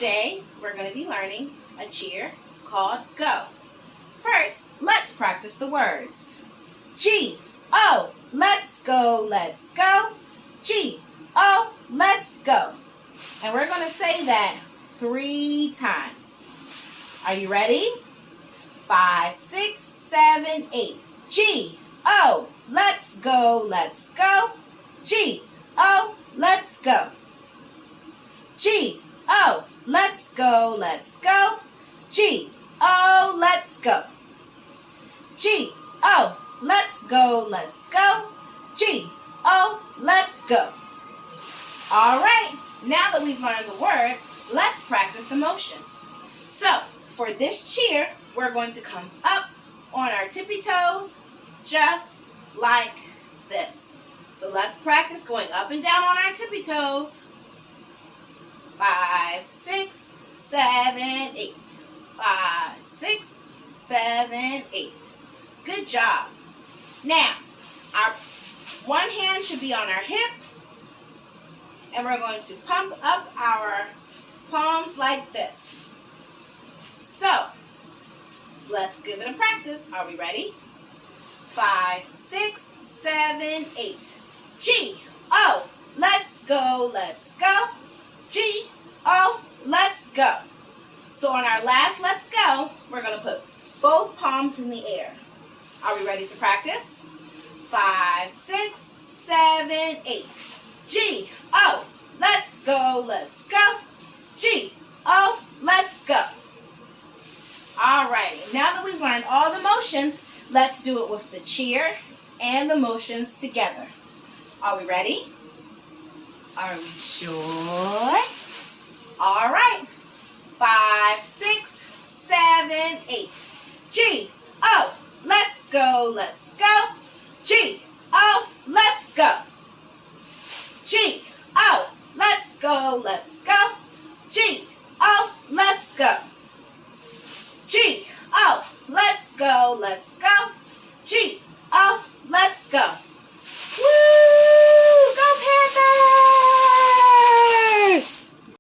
Today, we're going to be learning a cheer called Go. First, let's practice the words. G-O, let's go, let's go. G-O, let's go. And we're going to say that 3 times. Are you ready? 5, 6, 7, 8. G-O, let's go, let's go. G-O, let's go. G-O, let's go, let's go. G-O, let's go. G-O, let's go, let's go. G-O, let's go. All right, now that we've learned the words, let's practice the motions. So, for this cheer, we're going to come up on our tippy toes, just like this. So let's practice going up and down on our tippy toes. 5, 6, 7, 8. 5, 6, 7, 8. Good job. Now, our one hand should be on our hip, and we're going to pump up our palms like this. So, let's give it a practice. Are we ready? 5, 6, 7, 8. G-O, let's go, let's go. G-O, let's go. So on our last let's go, we're going to put both palms in the air. Are we ready to practice? 5, 6, 7, 8. G-O, let's go, let's go. G-O, let's go. Alrighty, now that we've learned all the motions, let's do it with the cheer and the motions together. Are we ready? Are we sure? All right. 5, 6, 7, 8. G-O, let's go, let's go. G-O, let's go. G-O, let's go, let's go. G-O,